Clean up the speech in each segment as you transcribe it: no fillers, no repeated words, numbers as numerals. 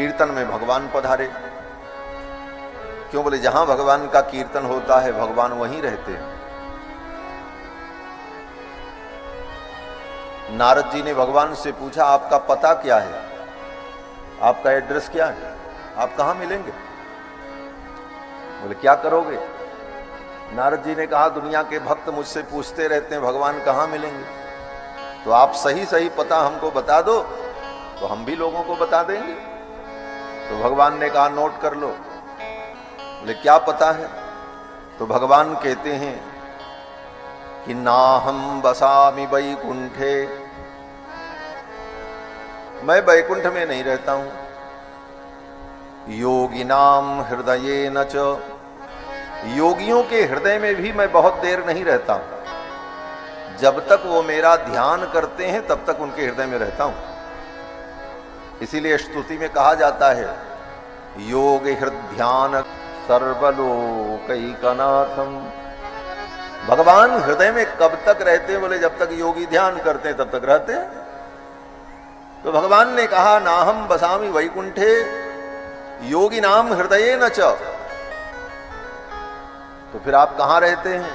कीर्तन में भगवान पधारे। क्यों? बोले जहां भगवान का कीर्तन होता है भगवान वहीं रहते हैं। नारद जी ने भगवान से पूछा, आपका पता क्या है, आपका एड्रेस क्या है, आप कहां मिलेंगे? बोले क्या करोगे? नारद जी ने कहा, दुनिया के भक्त मुझसे पूछते रहते हैं भगवान कहां मिलेंगे, तो आप सही सही पता हमको बता दो तो हम भी लोगों को बता देंगे। तो भगवान ने कहा, नोट कर लो। बोले क्या पता है? तो भगवान कहते हैं कि नाहम बसामि वैकुंठे, मैं वैकुंठ में नहीं रहता हूं। योगिनाम हृदयेन च, योगियों के हृदय में भी मैं बहुत देर नहीं रहता हूं। जब तक वो मेरा ध्यान करते हैं तब तक उनके हृदय में रहता हूं। इसीलिए स्तुति में कहा जाता है, योग हृदय सर्वलोकैकनाथम। भगवान हृदय में कब तक रहते हैं? बोले जब तक योगी ध्यान करते हैं तब तक रहते हैं। तो भगवान ने कहा, नाहम बसामि वैकुंठे योगी नाम हृदये न च, तो फिर आप कहां रहते हैं?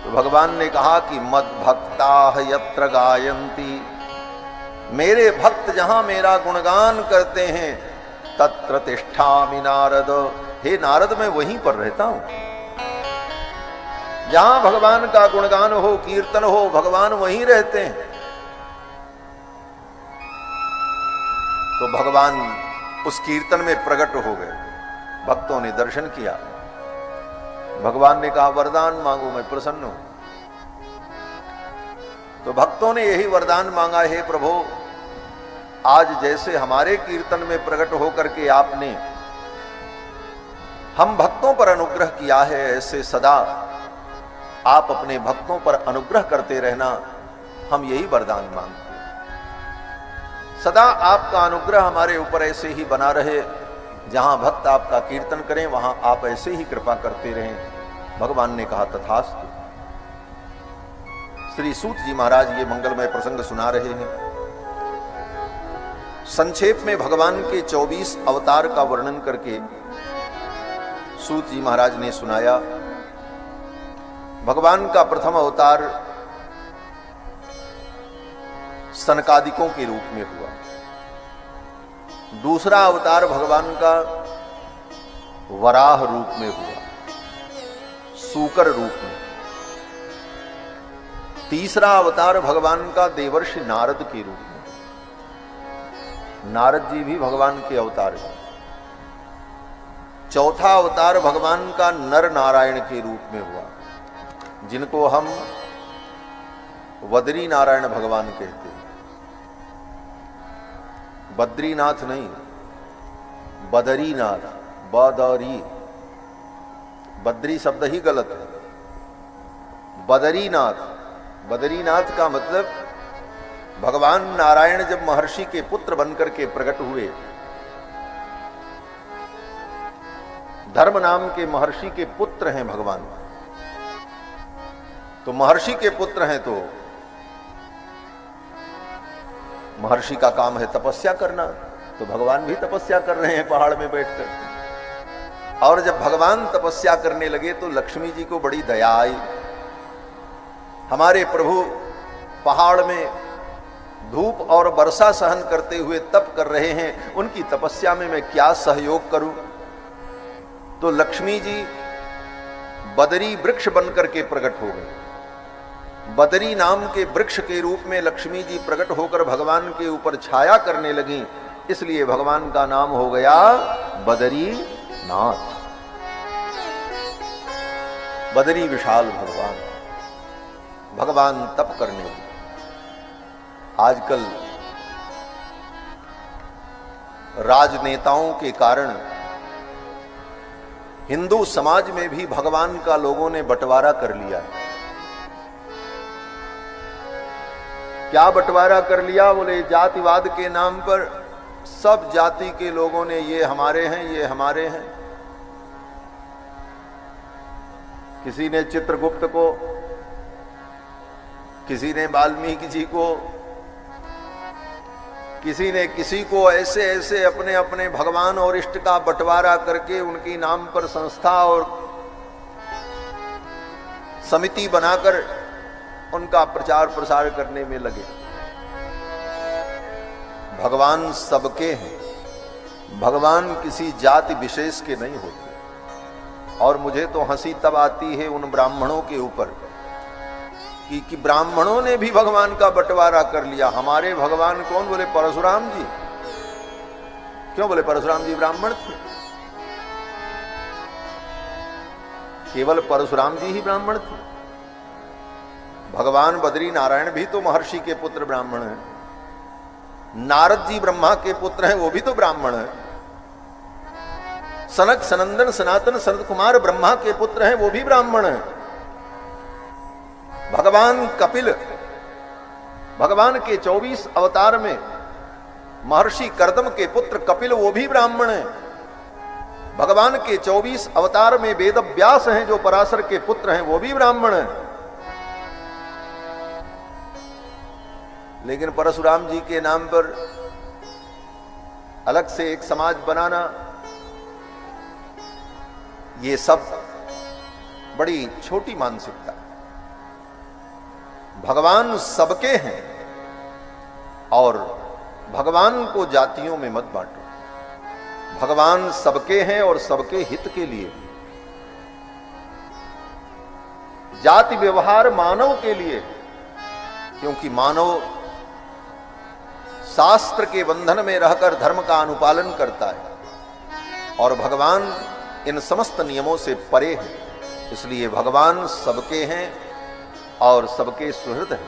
तो भगवान ने कहा कि मद भक्ता यत्र गायन्ति, मेरे भक्त जहां मेरा गुणगान करते हैं तत्र तिष्ठामि नारद, हे नारद मैं वहीं पर रहता हूं। जहां भगवान का गुणगान हो, कीर्तन हो, भगवान वहीं रहते हैं। तो भगवान उस कीर्तन में प्रकट हो गए। भक्तों ने दर्शन किया। भगवान ने कहा, वरदान मांगो, मैं प्रसन्न हूं। तो भक्तों ने यही वरदान मांगा, हे प्रभु आज जैसे हमारे कीर्तन में प्रकट होकर के आपने हम भक्तों पर अनुग्रह किया है, ऐसे सदा आप अपने भक्तों पर अनुग्रह करते रहना, हम यही वरदान मांगते हैं। सदा आपका अनुग्रह हमारे ऊपर ऐसे ही बना रहे, जहां भक्त आपका कीर्तन करें वहां आप ऐसे ही कृपा करते रहें। भगवान ने कहा, तथास्तु। श्री सूत जी महाराज ये मंगलमय प्रसंग सुना रहे हैं। संक्षेप में भगवान के 24 अवतार का वर्णन करके सूत जी महाराज ने सुनाया। भगवान का प्रथम अवतार सनकादिकों के रूप में हुआ। दूसरा अवतार भगवान का वराह रूप में हुआ, सूकर रूप में। तीसरा अवतार भगवान का देवर्षि नारद के रूप में। नारद जी भी भगवान के अवतार हैं। चौथा अवतार भगवान का नर नारायण के रूप में हुआ, जिनको हम बद्री नारायण भगवान कहते हैं। बद्रीनाथ नहीं, बदरीनाथ, बदरी, बद्री शब्द ही गलत है। बदरीनाथ, बदरीनाथ का मतलब भगवान नारायण जब महर्षि के पुत्र बनकर के प्रकट हुए, धर्म नाम के महर्षि के पुत्र हैं भगवान। तो महर्षि के पुत्र हैं तो महर्षि का काम है तपस्या करना, तो भगवान भी तपस्या कर रहे हैं पहाड़ में बैठकर। और जब भगवान तपस्या करने लगे तो लक्ष्मी जी को बड़ी दया आई। हमारे प्रभु पहाड़ में धूप और वर्षा सहन करते हुए तप कर रहे हैं, उनकी तपस्या में मैं क्या सहयोग करूं? तो लक्ष्मी जी बदरी वृक्ष बनकर के प्रकट हो गए। बदरी नाम के वृक्ष के रूप में लक्ष्मी जी प्रकट होकर भगवान के ऊपर छाया करने लगी, इसलिए भगवान का नाम हो गया बदरी नाथ। बदरी विशाल भगवान, भगवान तप करने लगे। आजकल राजनेताओं के कारण हिंदू समाज में भी भगवान का लोगों ने बंटवारा कर लिया है। क्या बंटवारा कर लिया? बोले जातिवाद के नाम पर सब जाति के लोगों ने ये हमारे हैं, ये हमारे हैं। किसी ने चित्रगुप्त को, किसी ने वाल्मीकि जी को, किसी ने किसी को ऐसे ऐसे अपने अपने भगवान और इष्ट का बंटवारा करके उनकी नाम पर संस्था और समिति बनाकर उनका प्रचार प्रसार करने में लगे। भगवान सबके हैं, भगवान किसी जाति विशेष के नहीं होते। और मुझे तो हंसी तब आती है उन ब्राह्मणों के ऊपर कि ब्राह्मणों ने भी भगवान का बंटवारा कर लिया। हमारे भगवान कौन? बोले परशुराम जी। क्यों? बोले परशुराम जी ब्राह्मण थे, केवल परशुराम जी ही ब्राह्मण थे। भगवान बद्री नारायण भी तो महर्षि के पुत्र ब्राह्मण हैं। नारद जी ब्रह्मा के पुत्र हैं, वो भी तो ब्राह्मण हैं। सनक सनंदन सनातन सनत कुमार ब्रह्मा के पुत्र हैं, वो भी ब्राह्मण हैं। भगवान कपिल, भगवान के 24 अवतार में महर्षि कर्दम के पुत्र कपिल, वो भी ब्राह्मण हैं। भगवान के 24 अवतार में वेद व्यास हैं जो पराशर के पुत्र हैं, वो भी ब्राह्मण हैं। लेकिन परशुराम जी के नाम पर अलग से एक समाज बनाना, ये सब बड़ी छोटी मानसिकता है। भगवान सबके हैं और भगवान को जातियों में मत बांटो। भगवान सबके हैं और सबके हित के लिए। जाति व्यवहार मानव के लिए, क्योंकि मानव शास्त्र के बंधन में रहकर धर्म का अनुपालन करता है और भगवान इन समस्त नियमों से परे है। इसलिए भगवान सबके हैं और सबके सुहृद हैं।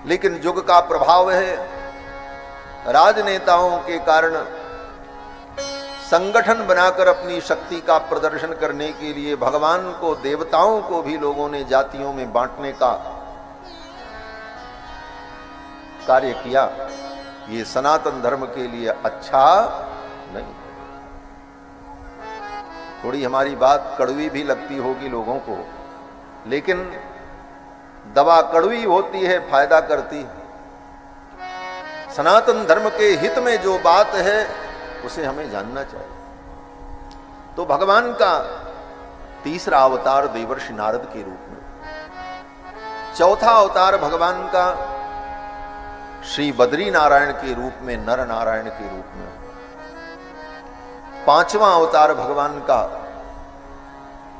लेकिन युग का प्रभाव है, राजनेताओं के कारण संगठन बनाकर अपनी शक्ति का प्रदर्शन करने के लिए भगवान को, देवताओं को भी लोगों ने जातियों में बांटने का कार्य किया। ये सनातन धर्म के लिए अच्छा नहीं। थोड़ी हमारी बात कड़वी भी लगती होगी लोगों को, लेकिन दवा कड़वी होती है, फायदा करती है। सनातन धर्म के हित में जो बात है उसे हमें जानना चाहिए। तो भगवान का तीसरा अवतार देवर्षि नारद के रूप में, चौथा अवतार भगवान का श्री बद्री नारायण के रूप में, नर नारायण के रूप में, पांचवा अवतार भगवान का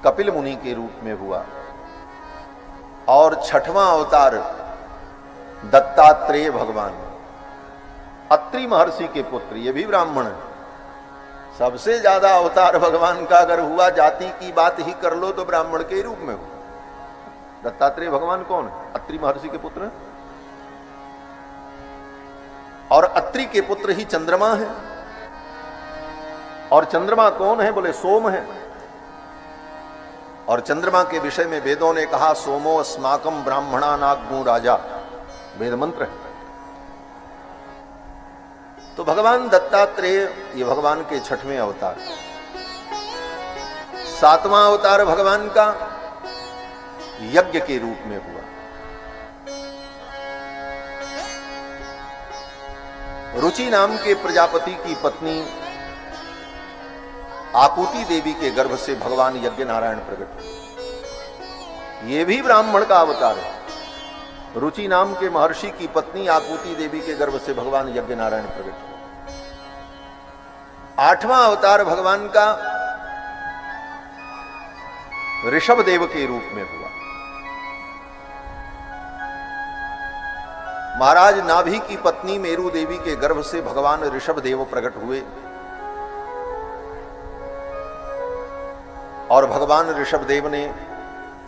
कपिल मुनि के रूप में हुआ और छठवां अवतार दत्तात्रेय भगवान, अत्रि महर्षि के पुत्र, ये भी ब्राह्मण है। सबसे ज्यादा अवतार भगवान का अगर हुआ, जाति की बात ही कर लो तो ब्राह्मण के रूप में हुआ। दत्तात्रेय भगवान कौन है? अत्रि महर्षि के पुत्र है और अत्रि के पुत्र ही चंद्रमा है। और चंद्रमा कौन है? बोले सोम है। और चंद्रमा के विषय में वेदों ने कहा सोमो अस्माकम ब्राह्मणा नागु राजा, वेद मंत्र है। तो भगवान दत्तात्रेय ये भगवान के छठवें अवतार। सातवां अवतार भगवान का यज्ञ के रूप में हुआ। रुचि नाम के प्रजापति की पत्नी आकुति देवी के गर्भ से भगवान यज्ञ नारायण प्रकट हुए। ये भी ब्राह्मण का अवतार है। रुचि नाम के महर्षि की पत्नी आकुति देवी के गर्भ से भगवान यज्ञ नारायण प्रकट हुए। आठवां अवतार भगवान का ऋषभ देव के रूप में हुआ। महाराज नाभि की पत्नी मेरु देवी के गर्भ से भगवान ऋषभ देव प्रकट हुए और भगवान ऋषभ देव ने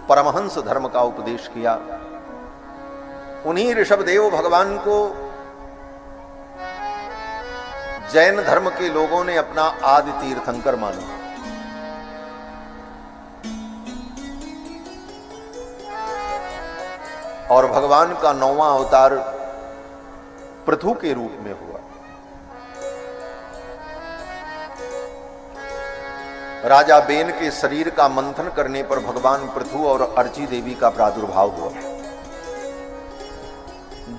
परमहंस धर्म का उपदेश किया। उन्हीं ऋषभ देव भगवान को जैन धर्म के लोगों ने अपना आदि तीर्थंकर माना। और भगवान का 9वां अवतार पृथु के रूप में हुआ। राजा बेन के शरीर का मंथन करने पर भगवान पृथु और अर्ची देवी का प्रादुर्भाव हुआ।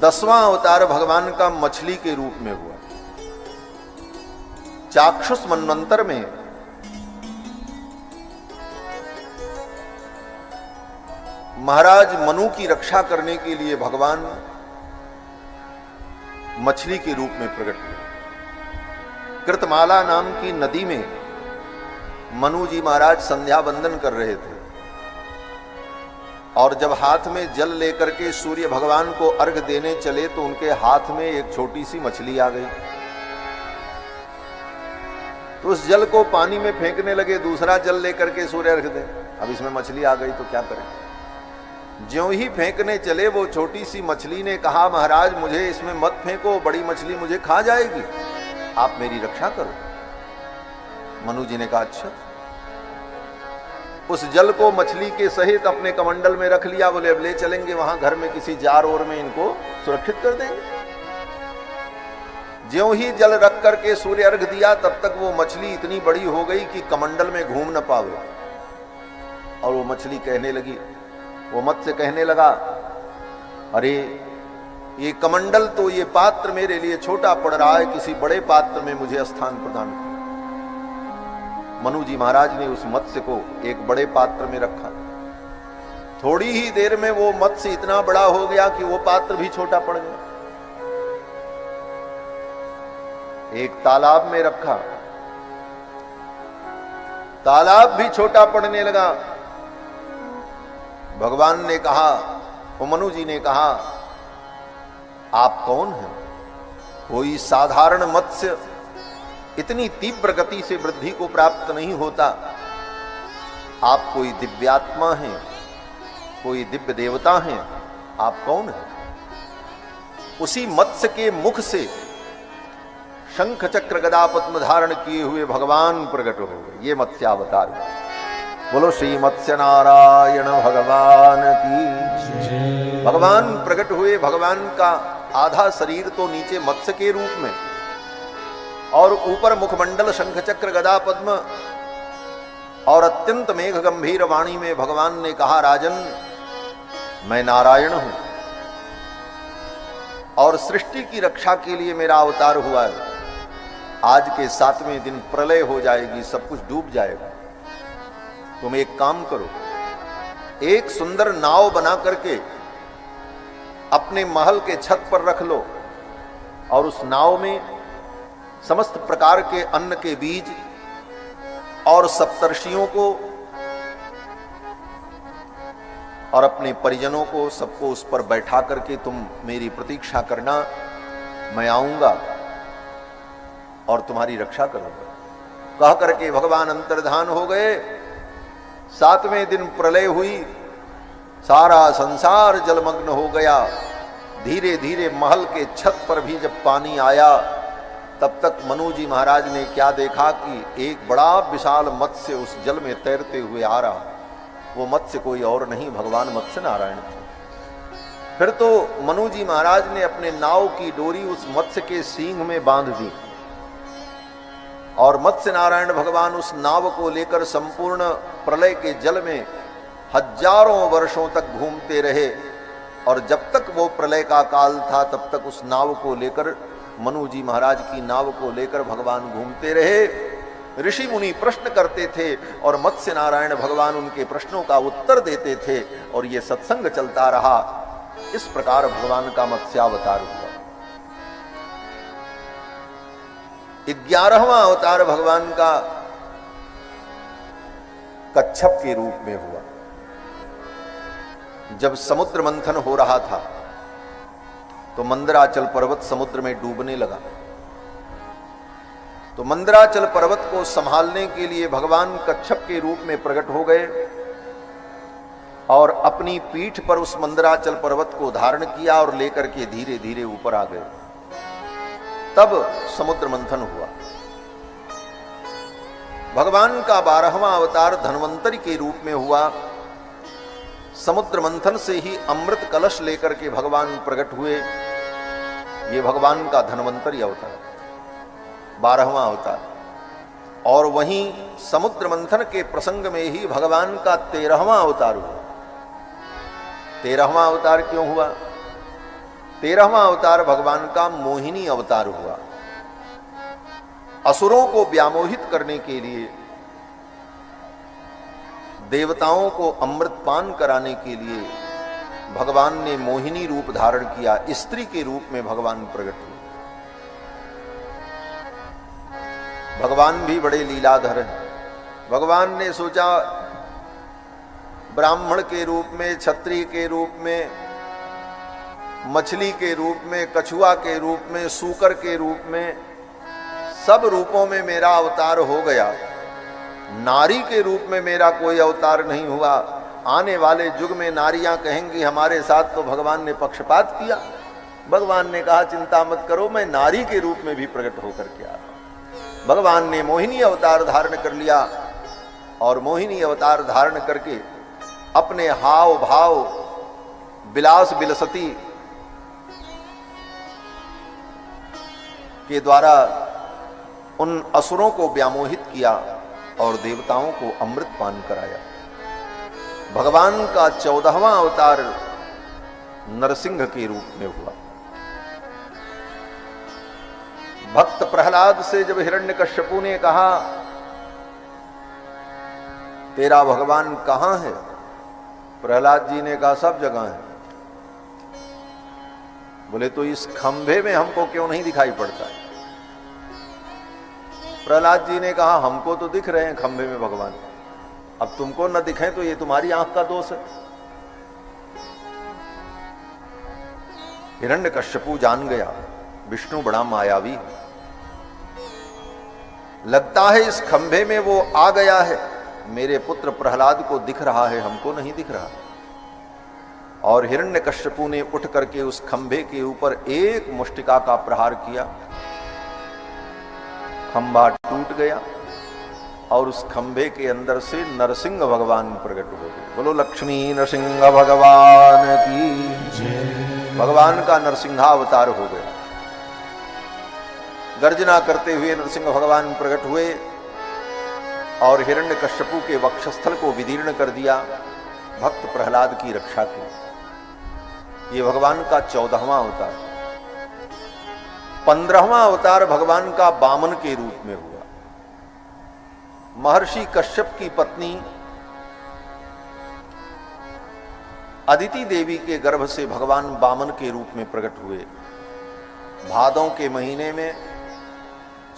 10वां अवतार भगवान का मछली के रूप में हुआ। चाक्षुष मनवंतर में महाराज मनु की रक्षा करने के लिए भगवान मछली के रूप में प्रकट हुए। कृतमाला नाम की नदी में मनु जी महाराज संध्या वंदन कर रहे थे और जब हाथ में जल लेकर के सूर्य भगवान को अर्घ देने चले तो उनके हाथ में एक छोटी सी मछली आ गई। तो उस जल को पानी में फेंकने लगे, दूसरा जल लेकर के सूर्य अर्घ दें। अब इसमें मछली आ गई तो क्या करें। ज्यों ही फेंकने चले वो छोटी सी मछली ने कहा, महाराज मुझे इसमें मत फेंको, बड़ी मछली मुझे खा जाएगी, आप मेरी रक्षा करो। मनु जी ने कहा अच्छा। उस जल को मछली के सहित अपने कमंडल में रख लिया। बोले अब ले चलेंगे वहां घर में किसी जार ओर में इनको सुरक्षित कर देंगे। ज्यों ही जल रख करके सूर्य अर्घ दिया तब तक वो मछली इतनी बड़ी हो गई कि कमंडल में घूम न पावे। और वो मछली कहने लगी, वो मत्स्य कहने लगा, अरे ये कमंडल तो ये पात्र मेरे लिए छोटा पड़ रहा है, किसी बड़े पात्र में मुझे स्थान प्रदान कर। मनु जी महाराज ने उस मत्स्य को एक बड़े पात्र में रखा। थोड़ी ही देर में वो मत्स्य इतना बड़ा हो गया कि वो पात्र भी छोटा पड़ गया। एक तालाब में रखा, तालाब भी छोटा पड़ने लगा। भगवान ने कहा, वो मनु जी ने कहा, आप कौन हैं? कोई साधारण मत्स्य इतनी तीव्र गति से वृद्धि को प्राप्त नहीं होता। आप कोई दिव्यात्मा हैं, कोई दिव्य देवता हैं, आप कौन हैं? उसी मत्स्य के मुख से शंख चक्र गदा पद्म धारण किए हुए भगवान प्रकट हो गए। ये मत्स्यावतार। बोलो श्री मत्स्य नारायण भगवान की। भगवान प्रकट हुए। भगवान का आधा शरीर तो नीचे मत्स्य के रूप में और ऊपर मुखमंडल शंख चक्र गदा पद्म और अत्यंत मेघ गंभीर वाणी में भगवान ने कहा, राजन मैं नारायण हूं और सृष्टि की रक्षा के लिए मेरा अवतार हुआ है। आज के 7वें दिन प्रलय हो जाएगी, सब कुछ डूब जाएगा। तुम एक काम करो, एक सुंदर नाव बना करके अपने महल के छत पर रख लो और उस नाव में समस्त प्रकार के अन्न के बीज और सप्तर्षियों को और अपने परिजनों को सबको उस पर बैठा करके तुम मेरी प्रतीक्षा करना, मैं आऊंगा और तुम्हारी रक्षा करूंगा। कह करके भगवान अंतर्धान हो गए। 7वें दिन प्रलय हुई, सारा संसार जलमग्न हो गया। धीरे धीरे महल के छत पर भी जब पानी आया तब तक मनु जी महाराज ने क्या देखा कि एक बड़ा विशाल मत्स्य उस जल में तैरते हुए आ रहा। वो मत्स्य कोई और नहीं, भगवान मत्स्य नारायण थे। फिर तो मनु जी महाराज ने अपने नाव की डोरी उस मत्स्य के सींग में बांध दी और मत्स्य नारायण भगवान उस नाव को लेकर संपूर्ण प्रलय के जल में हजारों वर्षों तक घूमते रहे। और जब तक वो प्रलय का काल था तब तक उस नाव को लेकर, मनु जी महाराज की नाव को लेकर भगवान घूमते रहे। ऋषि मुनि प्रश्न करते थे और मत्स्य नारायण भगवान उनके प्रश्नों का उत्तर देते थे और ये सत्संग चलता रहा। इस प्रकार भगवान का मत्स्यावतार हुआ। 11वां अवतार भगवान का कच्छप के रूप में हुआ। जब समुद्र मंथन हो रहा था तो मंदराचल पर्वत समुद्र में डूबने लगा। तो मंदराचल पर्वत को संभालने के लिए भगवान कच्छप के रूप में प्रकट हो गए और अपनी पीठ पर उस मंदराचल पर्वत को धारण किया और लेकर के धीरे धीरे ऊपर आ गए। तब समुद्र मंथन हुआ। भगवान का 12वां अवतार धन्वंतरि के रूप में हुआ। समुद्र मंथन से ही अमृत कलश लेकर के भगवान प्रकट हुए। ये भगवान का धन्वंतरि अवतार, 12वां अवतार। और वहीं समुद्र मंथन के प्रसंग में ही भगवान का 13वां अवतार हुआ। 13वां अवतार क्यों हुआ? 13वां अवतार भगवान का मोहिनी अवतार हुआ। असुरों को व्यामोहित करने के लिए, देवताओं को अमृतपान कराने के लिए भगवान ने मोहिनी रूप धारण किया, स्त्री के रूप में भगवान प्रकट हुए। भगवान भी बड़े लीलाधर हैं। भगवान ने सोचा ब्राह्मण के रूप में, क्षत्रिय के रूप में, मछली के रूप में, कछुआ के रूप में, सूकर के रूप में, सब रूपों में मेरा अवतार हो गया। नारी के रूप में मेरा कोई अवतार नहीं हुआ। आने वाले युग में नारियां कहेंगी हमारे साथ तो भगवान ने पक्षपात किया। भगवान ने कहा चिंता मत करो, मैं नारी के रूप में भी प्रकट होकर के आ। भगवान ने मोहिनी अवतार धारण कर लिया और मोहिनी अवतार धारण करके अपने हाव भाव, विलास विलसती के द्वारा उन असुरों को व्यामोहित किया और देवताओं को अमृत पान कराया। भगवान का 14वां अवतार नरसिंह के रूप में हुआ। भक्त प्रहलाद से जब हिरण्यकश्यपु ने कहा तेरा भगवान कहां है, प्रहलाद जी ने कहा सब जगह है। बोले तो इस खंभे में हमको क्यों नहीं दिखाई पड़ता है? प्रहलाद जी ने कहा हमको तो दिख रहे हैं खंभे में भगवान, अब तुमको न दिखे तो ये तुम्हारी आंख का दोष है। हिरण्यकश्यपु जान गया विष्णु बड़ा मायावी है, लगता है इस खंभे में वो आ गया है, मेरे पुत्र प्रहलाद को दिख रहा है, हमको नहीं दिख रहा। और हिरण्यकश्यपु ने उठ करके उस खंभे के ऊपर एक मुष्टिका का प्रहार किया, खंभा टूट गया और उस खंभे के अंदर से नरसिंह भगवान प्रकट हो गए। बोलो लक्ष्मी नरसिंह भगवान की। भगवान का नरसिंहावतार हो गया। गर्जना करते हुए नरसिंह भगवान प्रकट हुए और हिरण्यकश्यपु के वक्षस्थल को विदीर्ण कर दिया, भक्त प्रहलाद की रक्षा की। ये भगवान का 14वां अवतार। 15वां अवतार भगवान का वामन के रूप में हुआ। महर्षि कश्यप की पत्नी अदिति देवी के गर्भ से भगवान वामन के रूप में प्रकट हुए। भादों के महीने में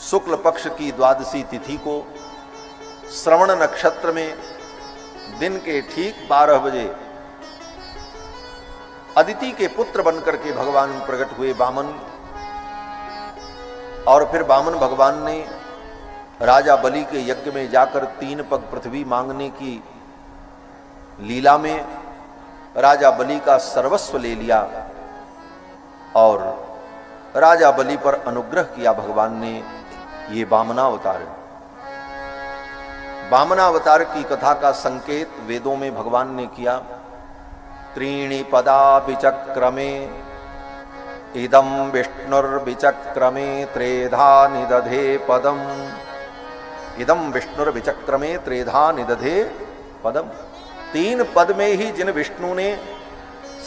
शुक्ल पक्ष की द्वादशी तिथि को श्रवण नक्षत्र में दिन के ठीक 12 बजे अदिति के पुत्र बनकर के भगवान प्रकट हुए वामन। और फिर वामन भगवान ने राजा बलि के यज्ञ में जाकर 3 पग पृथ्वी मांगने की लीला में राजा बलि का सर्वस्व ले लिया और राजा बलि पर अनुग्रह किया भगवान ने। ये वामनावतार है। वामनावतार की कथा का संकेत वेदों में भगवान ने किया। त्रीणि पदा विचक्रमे इदं विष्णुर्विचक्रमे त्रेधा निदधे पदम। इदं विष्णुर्विचक्रमे त्रेधा निदधे पदम। 3 पद में ही जिन विष्णु ने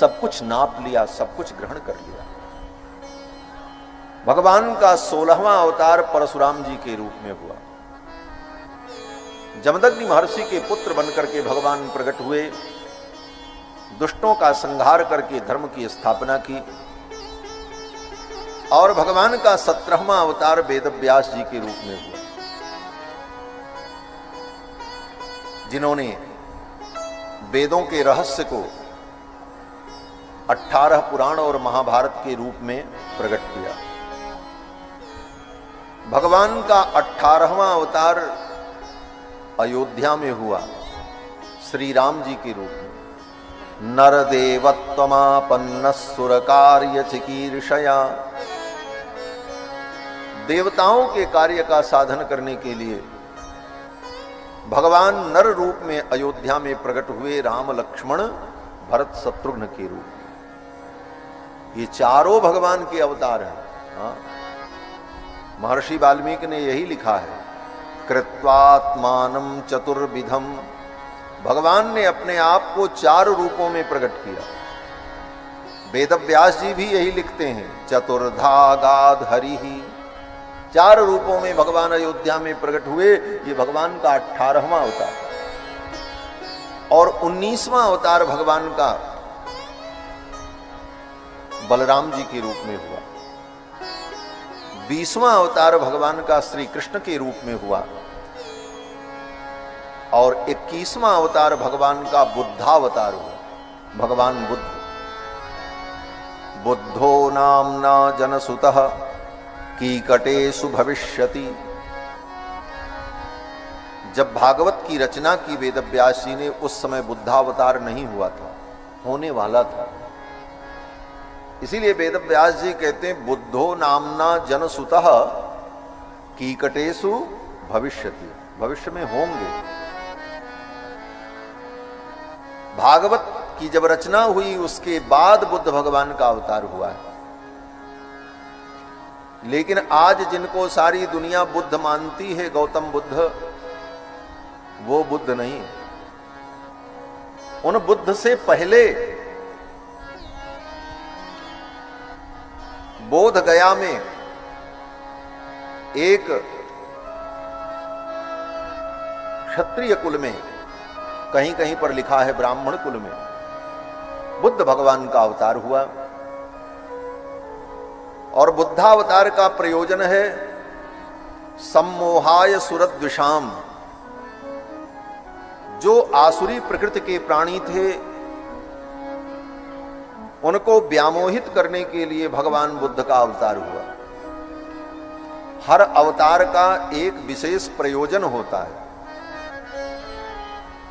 सब कुछ नाप लिया, सब कुछ ग्रहण कर लिया। भगवान का 16वां अवतार परशुराम जी के रूप में हुआ। जमदग्नि महर्षि के पुत्र बनकर के भगवान प्रकट हुए, दुष्टों का संहार करके धर्म की स्थापना की। और भगवान का 17वां अवतार वेदव्यास जी के रूप में हुआ, जिन्होंने वेदों के रहस्य को 18 पुराण और महाभारत के रूप में प्रकट किया। भगवान का 18वां अवतार अयोध्या में हुआ, श्री राम जी के रूप में। नरदेवत्वमापन्न सुर कार्य चिकीर्षया। देवताओं के कार्य का साधन करने के लिए भगवान नर रूप में अयोध्या में प्रकट हुए, राम लक्ष्मण भरत शत्रुघ्न के रूप में। ये चारों भगवान के अवतार हैं। महर्षि वाल्मीकि ने यही लिखा है, कृत्वात्मानं वेदव्यास जी भी यही लिखते हैं, चतुर्धा गाध हरि ही। 4 रूपों में भगवान अयोध्या में प्रकट हुए। ये भगवान का 18वां अवतार और 19वां अवतार भगवान का बलराम जी के रूप में हुआ। 20वां अवतार भगवान का श्री कृष्ण के रूप में हुआ और 21वां अवतार भगवान का बुद्धावतार हुआ। भगवान बुद्ध, बुद्धो नामना जनसुतः कीकटेषु भविष्यति। जब भागवत की रचना की वेदव्यास जी ने, उस समय बुद्धावतार नहीं हुआ था, होने वाला था। इसीलिए वेदव्यास जी कहते हैं बुद्धो नामना जनसुतः कीकटेषु भविष्यति, भविष्य में होंगे। भागवत की जब रचना हुई उसके बाद बुद्ध भगवान का अवतार हुआ है। लेकिन आज जिनको सारी दुनिया बुद्ध मानती है, गौतम बुद्ध, वो बुद्ध नहीं। उन बुद्ध से पहले बोध गया में एक क्षत्रिय कुल में, कहीं कहीं पर लिखा है ब्राह्मण कुल में, बुद्ध भगवान का अवतार हुआ। और बुद्धावतार का प्रयोजन है सम्मोहाय सुरद्विषाम। जो आसुरी प्रकृति के प्राणी थे उनको व्यामोहित करने के लिए भगवान बुद्ध का अवतार हुआ। हर अवतार का एक विशेष प्रयोजन होता है।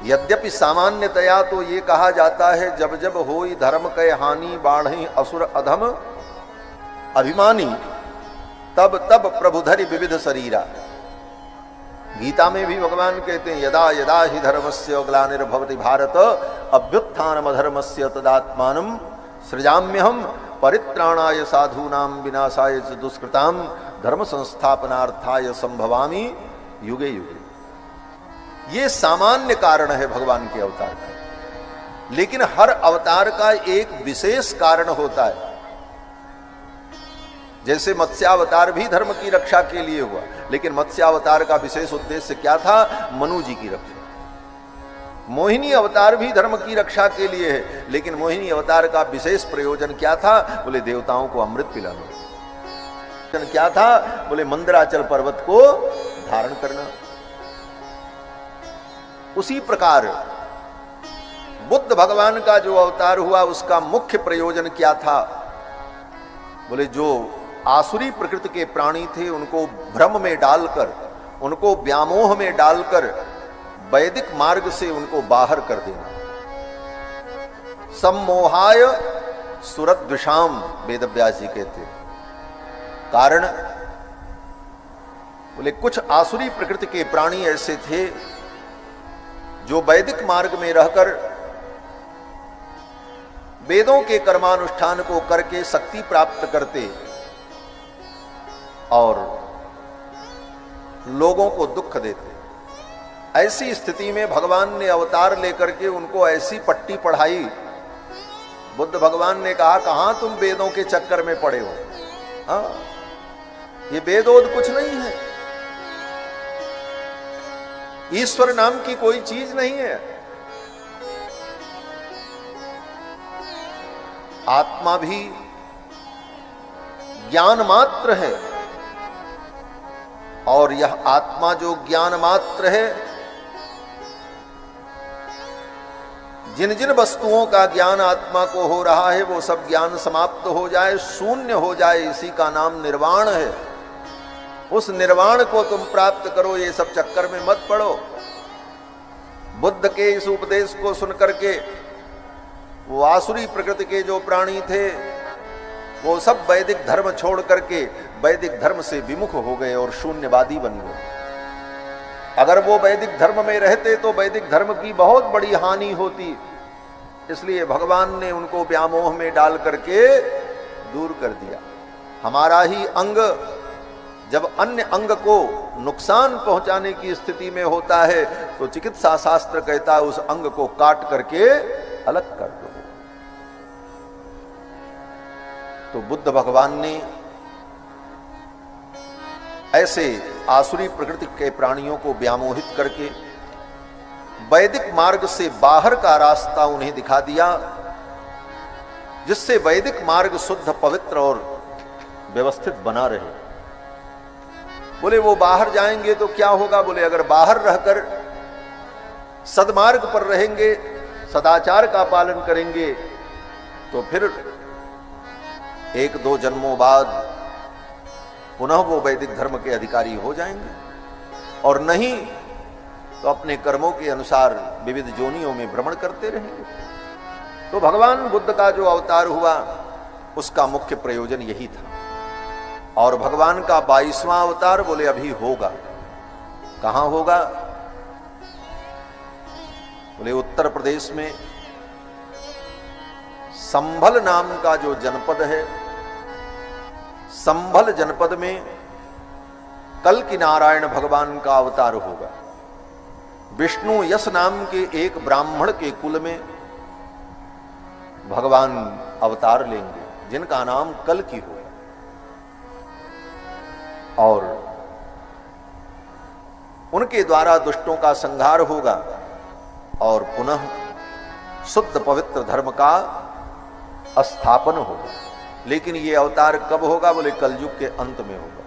यद्यपि सामान्यतया तो ये कहा जाता है जब जब होई धर्म कै हानि बाढ़ी असुर अधम अभिमानी तब तब प्रभुधरि विविध शरीरा। गीता में भी भगवान कहते हैं यदा यदा हि धर्मस्य ग्लानिर्भवति भारत अभ्युत्थानम धर्मस्य तदात्मानं सृजाम्यहम् परित्राणाय साधूनां विनाशाय च दुष्कृतां धर्म संस्थापनार्थाय संभवामि युगे युगे। ये सामान्य कारण है भगवान के अवतार का, लेकिन हर अवतार का एक विशेष कारण होता है। जैसे मत्स्यावतार भी धर्म की रक्षा के लिए हुआ, लेकिन मत्स्यावतार का विशेष उद्देश्य क्या था? मनु जी की रक्षा। मोहिनी अवतार भी धर्म की रक्षा के लिए है, लेकिन मोहिनी अवतार का विशेष प्रयोजन क्या था? बोले देवताओं को अमृत पिलाना। क्या था? बोले मंदराचल पर्वत को धारण करना। उसी प्रकार बुद्ध भगवान का जो अवतार हुआ उसका मुख्य प्रयोजन क्या था? बोले जो आसुरी प्रकृति के प्राणी थे उनको भ्रम में डालकर, उनको व्यामोह में डालकर वैदिक मार्ग से उनको बाहर कर देना। सम्मोहाय सुरद्विषाम वेदव्यास जी कहते हैं। कारण बोले कुछ आसुरी प्रकृति के प्राणी ऐसे थे जो वैदिक मार्ग में रहकर वेदों के कर्मानुष्ठान को करके शक्ति प्राप्त करते और लोगों को दुख देते। ऐसी स्थिति में भगवान ने अवतार लेकर के उनको ऐसी पट्टी पढ़ाई। बुद्ध भगवान ने कहा कहां तुम वेदों के चक्कर में पड़े हो? हाँ, ये वेदोद कुछ नहीं है, ईश्वर नाम की कोई चीज नहीं है। आत्मा भी ज्ञान मात्र है और यह आत्मा जो ज्ञान मात्र है, जिन जिन वस्तुओं का ज्ञान आत्मा को हो रहा है वो सब ज्ञान समाप्त हो जाए, शून्य हो जाए, इसी का नाम निर्वाण है। उस निर्वाण को तुम प्राप्त करो, ये सब चक्कर में मत पड़ो। बुद्ध के इस उपदेश को सुनकर के वो आसुरी प्रकृति के जो प्राणी थे वो सब वैदिक धर्म छोड़ करके वैदिक धर्म से विमुख हो गए और शून्यवादी बन गए। अगर वो वैदिक धर्म में रहते तो वैदिक धर्म की बहुत बड़ी हानि होती। इसलिए भगवान ने उनको व्यामोह में डाल करके दूर कर दिया। हमारा ही अंग जब अन्य अंग को नुकसान पहुंचाने की स्थिति में होता है तो चिकित्सा शास्त्र कहता है उस अंग को काट करके अलग कर दो। तो बुद्ध भगवान ने ऐसे आसुरी प्रकृति के प्राणियों को व्यामोहित करके वैदिक मार्ग से बाहर का रास्ता उन्हें दिखा दिया, जिससे वैदिक मार्ग शुद्ध, पवित्र और व्यवस्थित बना रहे। बोले वो बाहर जाएंगे तो क्या होगा? बोले अगर बाहर रहकर सदमार्ग पर रहेंगे, सदाचार का पालन करेंगे, तो फिर 1-2 जन्मों बाद पुनः वो वैदिक धर्म के अधिकारी हो जाएंगे, और नहीं तो अपने कर्मों के अनुसार विविध जोनियों में भ्रमण करते रहेंगे। तो भगवान बुद्ध का जो अवतार हुआ उसका मुख्य प्रयोजन यही था। और भगवान का 22वां अवतार बोले अभी होगा। कहां होगा? बोले उत्तर प्रदेश में संभल नाम का जो जनपद है, संभल जनपद में कल की नारायण भगवान का अवतार होगा। विष्णु यश नाम के एक ब्राह्मण के कुल में भगवान अवतार लेंगे, जिनका नाम कल की होगा, और उनके द्वारा दुष्टों का संहार होगा और पुनः शुद्ध पवित्र धर्म का स्थापन होगा। लेकिन ये अवतार कब होगा? बोले कलयुग के अंत में होगा।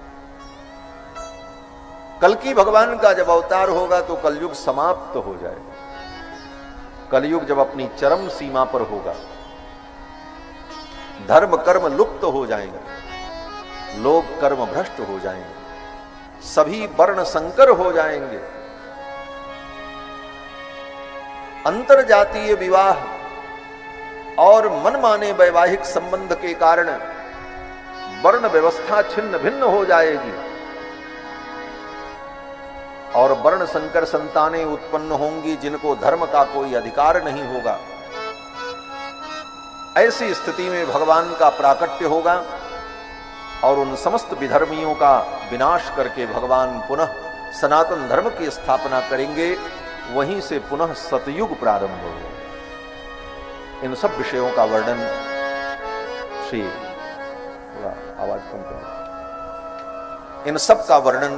कल की भगवान का जब अवतार होगा तो कलयुग समाप्त हो जाएगा। कलयुग जब अपनी चरम सीमा पर होगा, धर्म कर्म लुप्त हो जाएंगे, लोग कर्म भ्रष्ट हो जाएंगे, सभी वर्ण संकर हो जाएंगे, अंतरजातीय विवाह और मनमाने वैवाहिक संबंध के कारण वर्ण व्यवस्था छिन्न भिन्न हो जाएगी और वर्ण संकर संतानें उत्पन्न होंगी जिनको धर्म का कोई अधिकार नहीं होगा। ऐसी स्थिति में भगवान का प्राकट्य होगा और उन समस्त विधर्मियों का विनाश करके भगवान पुनः सनातन धर्म की स्थापना करेंगे। वहीं से पुनः सतयुग प्रारंभ होगा। इन सब विषयों का वर्णन श्री, थोड़ा आवाज कम करें, इन सब का वर्णन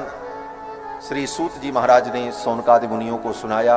श्री सूत जी महाराज ने सौनकादि मुनियों को सुनाया।